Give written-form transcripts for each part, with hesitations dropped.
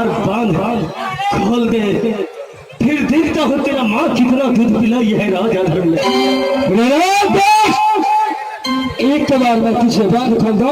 द्वार बांध खोल दे, फिर देखता हूँ तेरा माँ कितना दूध पिलाई है राजा धर्म। एक बार मैं तुझे बात खोल दो।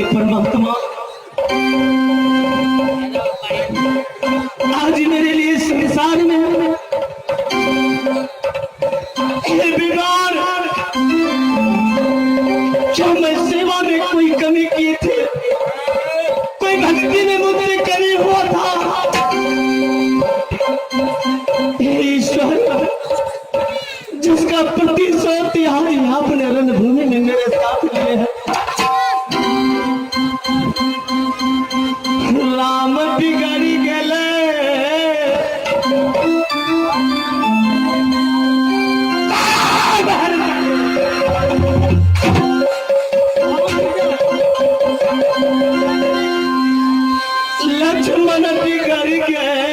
परमात्मा आज मेरे लिए संसार में ये बीमार, क्या मैं सेवा में कोई कमी की थी, कोई भक्ति में मुझसे कमी हुआ था? हे ईश्वर, जिसका प्रतिशोध यहाँ अपने रणभूमि में मेरे साथ लिए है, राम बिगड़ी गले लक्ष्मण बिगड़ गए,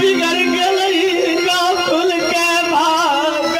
बिगड़ गए गाकुल के भाग।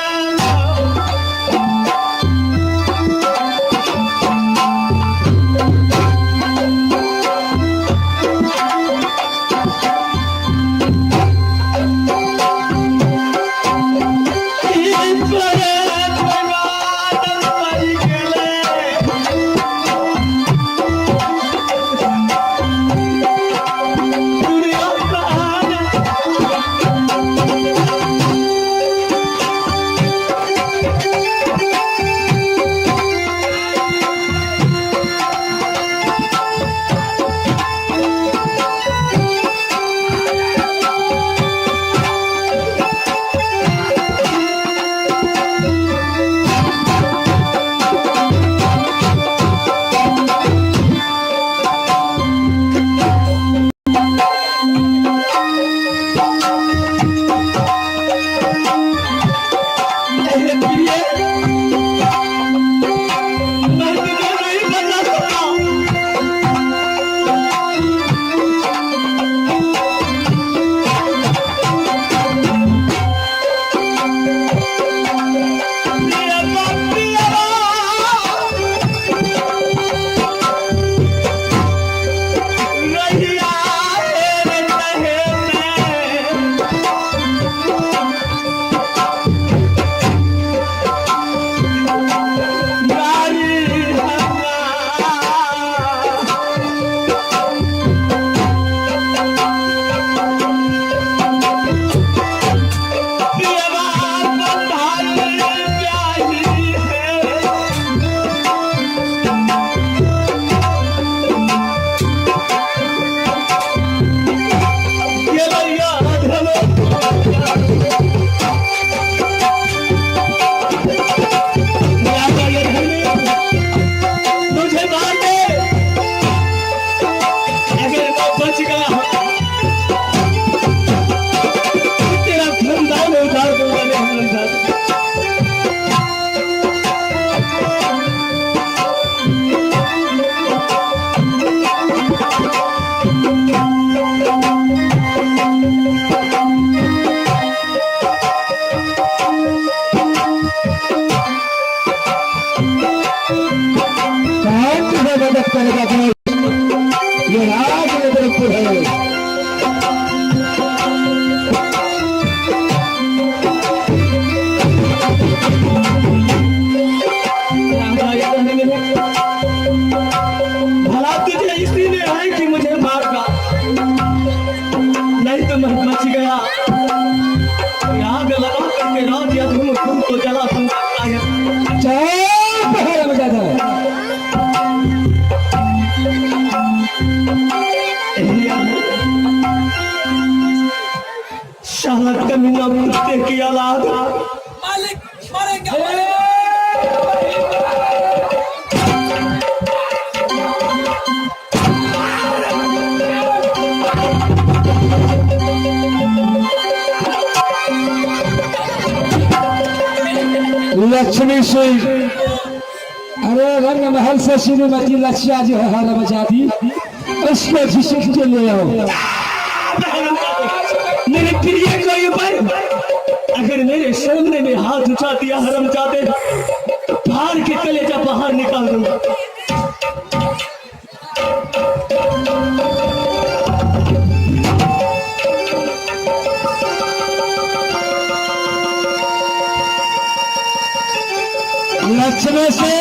ये राज नगरपुर है। भला तुझे इसीलिए है कि मुझे मारना, नहीं तो मैं बच गया। आग लगा करके रात या तुम को जला दूंगा। शालक कमीना कुत्ते की औलाद, मालिक मारेगा। लक्ष्मी सिंह महल से श्रीमती लक्ष्या जो है हरम जाती उसको घिसक के ले आओ। मेरे प्रिय को ये पर अगर मेरे सामने में हाथ उठा दिया हरम जाते तो फाड़ के कलेजा बाहर निकाल दूंगा। लक्ष्मण से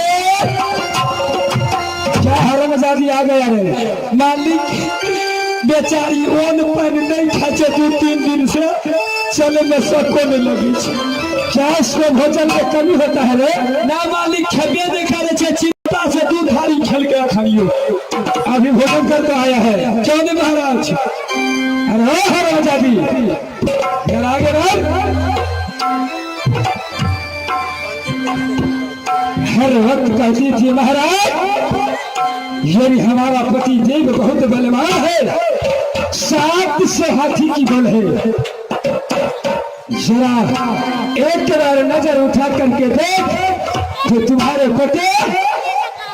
क्या हरमजादी आ गया रे मालिक बेचारी ओन पर नहीं खाचे 2-3 दिन से चले में सबको नहीं लगी क्या इसको भोजन में कमी होता है रे ना मालिक खेबे देखा रहे छे चिंता से दूध हारी खेल के खाइयो अभी भोजन करके आया है क्यों नहीं महाराज अरे हरमजादी घर आगे रह हर वक्त कहती थी महाराज यदि हमारा पति देव बहुत बलवान है 7 से हाथी की बल है जरा एक बार नजर उठा करके देख तो तुम्हारे पति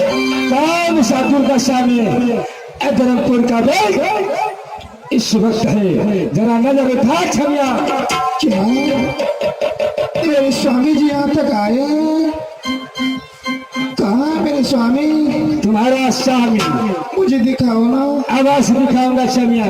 कौन सा दुर्दशा में अधरमपुर का बेग इस वक्त है जरा नजर उठा छमिया क्या मेरे स्वामी जी यहाँ तक आए? कहाँ मेरे स्वामी? तुम्हारा स्वामी मुझे दिखाओ ना। आवाज दिखाऊंगा छमिया।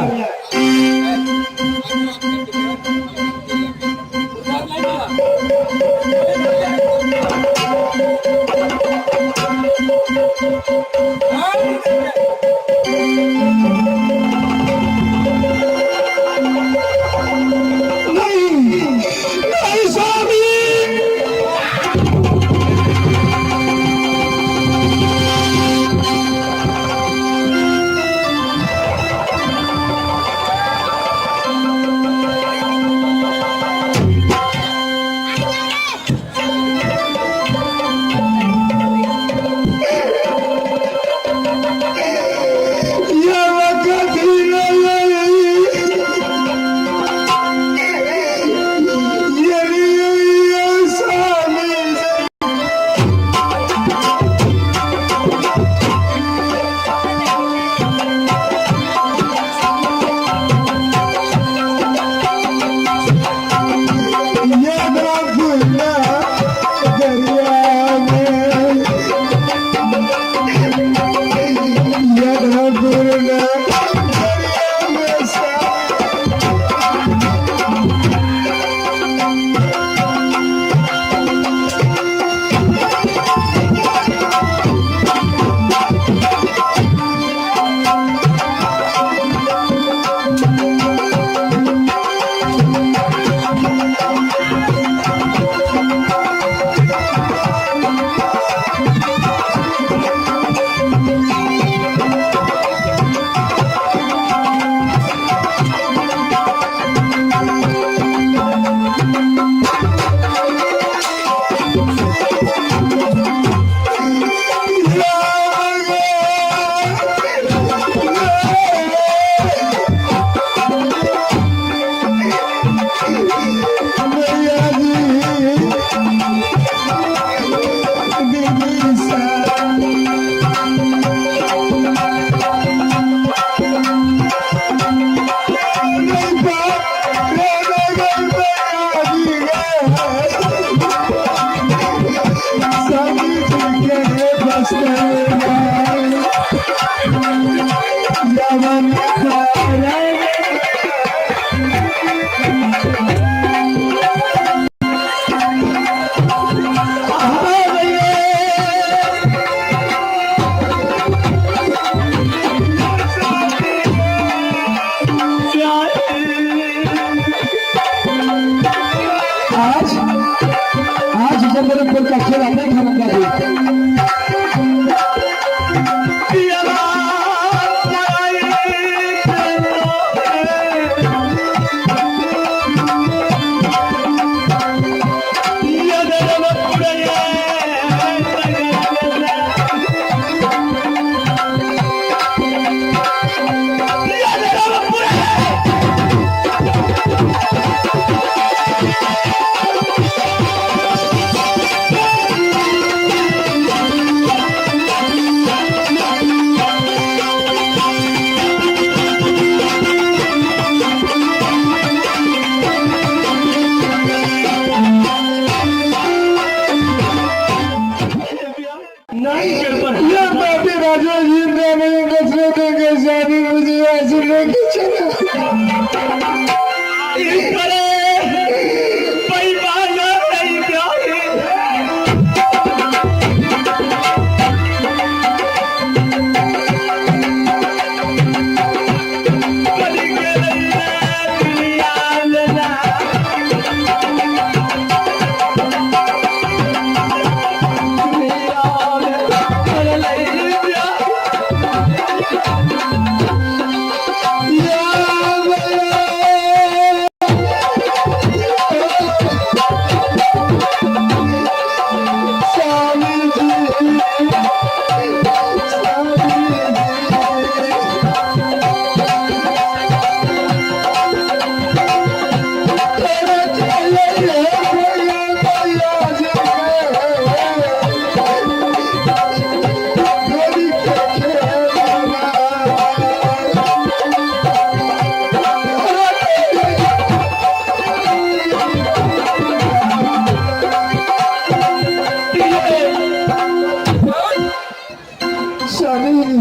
आज जबरपुर का खेला नहीं खत्म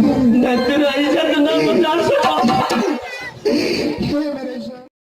हैं